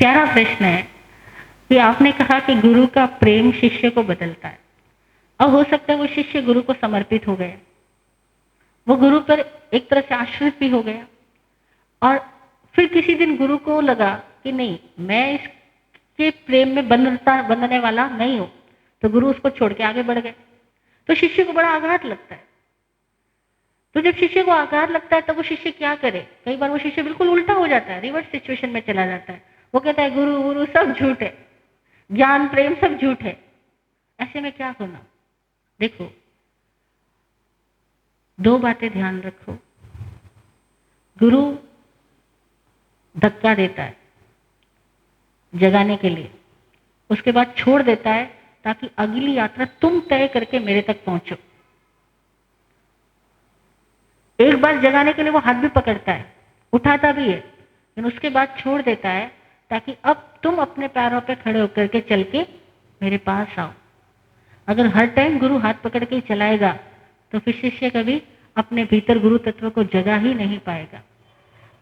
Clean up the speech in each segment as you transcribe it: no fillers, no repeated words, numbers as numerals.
प्यारा प्रश्न है कि आपने कहा कि गुरु का प्रेम शिष्य को बदलता है, और हो सकता है वो शिष्य गुरु को समर्पित हो गया, वो गुरु पर एक तरह से आश्रित भी हो गया, और फिर किसी दिन गुरु को लगा कि नहीं, मैं इसके प्रेम में बंधने वाला नहीं हूं, तो गुरु उसको छोड़ के आगे बढ़ गए। तो शिष्य को बड़ा आघात लगता है। तो जब शिष्य को आघात लगता है तो वो शिष्य क्या करे? कई बार वो शिष्य बिल्कुल उल्टा हो जाता है, रिवर्स सिचुएशन में चला जाता है। वो कहता है गुरु गुरु सब झूठ है, ज्ञान प्रेम सब झूठ है। ऐसे में क्या होना? देखो, दो बातें ध्यान रखो। गुरु धक्का देता है जगाने के लिए, उसके बाद छोड़ देता है ताकि अगली यात्रा तुम तय करके मेरे तक पहुंचो। एक बार जगाने के लिए वो हाथ भी पकड़ता है, उठाता भी है, लेकिन उसके बाद छोड़ देता है ताकि अब तुम अपने पैरों पे खड़े होकर के चल के मेरे पास आओ। अगर हर टाइम गुरु हाथ पकड़ के चलाएगा तो फिर शिष्य कभी अपने भीतर गुरु तत्व को जगा ही नहीं पाएगा,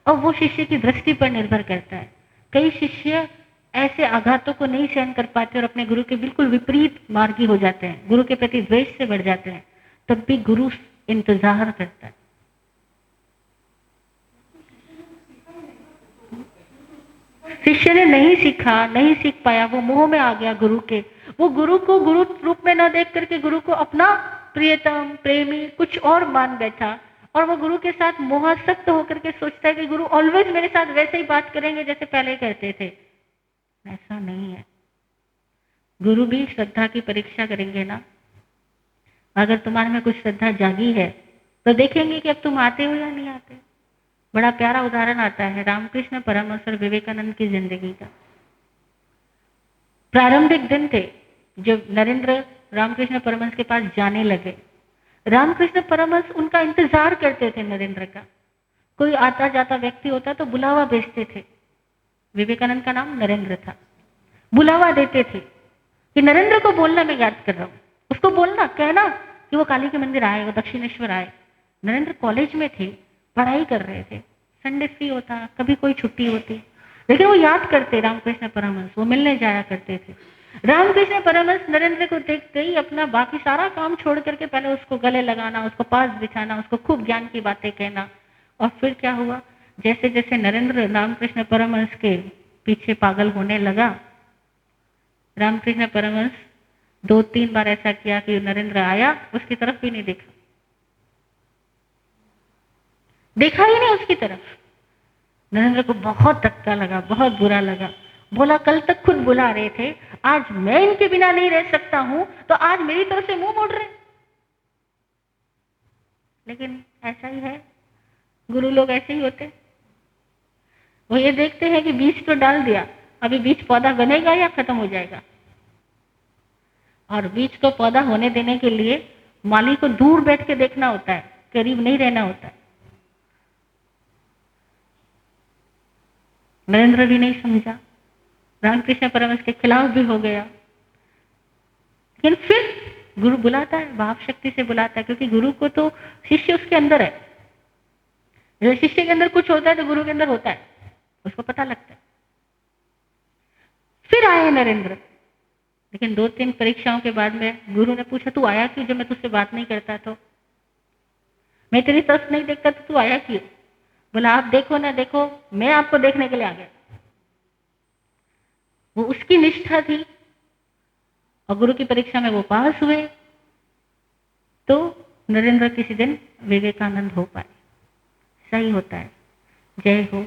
और वो शिष्य की दृष्टि पर निर्भर करता है। कई शिष्य ऐसे आघातों को नहीं सहन कर पाते और अपने गुरु के बिल्कुल विपरीत मार्गी हो जाते हैं, गुरु के प्रति द्वेष से बढ़ जाते हैं। तब भी गुरु इंतजार करता है। शिष्य ने नहीं सीखा, नहीं सीख पाया, वो मोह में आ गया गुरु के। वो गुरु को गुरु रूप में न देख करके गुरु को अपना प्रियतम प्रेमी कुछ और मान बैठा, और वो गुरु के साथ मोहासक्त होकर के सोचता है कि गुरु ऑलवेज मेरे साथ वैसे ही बात करेंगे जैसे पहले करते थे। ऐसा नहीं है। गुरु भी श्रद्धा की परीक्षा करेंगे ना। अगर तुम्हारे में कुछ श्रद्धा जागी है तो देखेंगे कि अब तुम आते हो या नहीं आते। बड़ा प्यारा उदाहरण आता है रामकृष्ण परमहंस और विवेकानंद की जिंदगी का। प्रारंभिक दिन थे जब नरेंद्र रामकृष्ण परमहंस के पास जाने लगे। रामकृष्ण परमहंस उनका इंतजार करते थे नरेंद्र का। कोई आता जाता व्यक्ति होता तो बुलावा भेजते थे। विवेकानंद का नाम नरेंद्र था। बुलावा देते थे कि नरेंद्र को बोलना, मैं याद कर रहा हूँ, उसको बोलना, कहना कि वो काली के मंदिर आए, वो दक्षिणेश्वर आए। नरेंद्र कॉलेज में थे, पढ़ाई कर रहे थे, संडे फ्री होता, कभी कोई छुट्टी होती, लेकिन वो याद करते रामकृष्ण परमहंस, वो मिलने जाया करते थे। रामकृष्ण परमहंस नरेंद्र को देखते ही अपना बाकी सारा काम छोड़ करके पहले उसको गले लगाना, उसको पास बिछाना, उसको खूब ज्ञान की बातें कहना। और फिर क्या हुआ? जैसे जैसे नरेंद्र रामकृष्ण परमहंस के पीछे पागल होने लगा, रामकृष्ण परमहंस 2-3 बार ऐसा किया कि नरेंद्र आया, उसकी तरफ भी नहीं देखा, देखा ही नहीं उसकी तरफ। नरेंद्र को बहुत धक्का लगा, बहुत बुरा लगा। बोला कल तक खुद बुला रहे थे, आज मैं इनके बिना नहीं रह सकता हूं, तो आज मेरी तरफ से मुंह मोड़ रहे। लेकिन ऐसा ही है, गुरु लोग ऐसे ही होते। वो ये देखते हैं कि बीज तो डाल दिया, अभी बीज पौधा बनेगा या खत्म हो जाएगा। और बीज को पौधा होने देने के लिए माली को दूर बैठ के देखना होता है, करीब नहीं रहना होता है। नरेंद्र भी नहीं समझा, रामकृष्ण परमहंस के खिलाफ भी हो गया। लेकिन फिर गुरु बुलाता है, भाव शक्ति से बुलाता है, क्योंकि गुरु को तो शिष्य उसके अंदर है। जब शिष्य के अंदर कुछ होता है तो गुरु के अंदर होता है, उसको पता लगता है। फिर आए नरेंद्र, लेकिन 2-3 परीक्षाओं के बाद में गुरु ने पूछा तू आया क्यों? जब मैं तुझसे बात नहीं करता तो, मैं तेरी तरफ नहीं देखता तो तू आया क्यों? बोला आप देखो ना देखो, मैं आपको देखने के लिए आ गया। वो उसकी निष्ठा थी, और गुरु की परीक्षा में वो पास हुए, तो नरेंद्र किसी दिन विवेकानंद हो पाए। सही होता है। जय हो।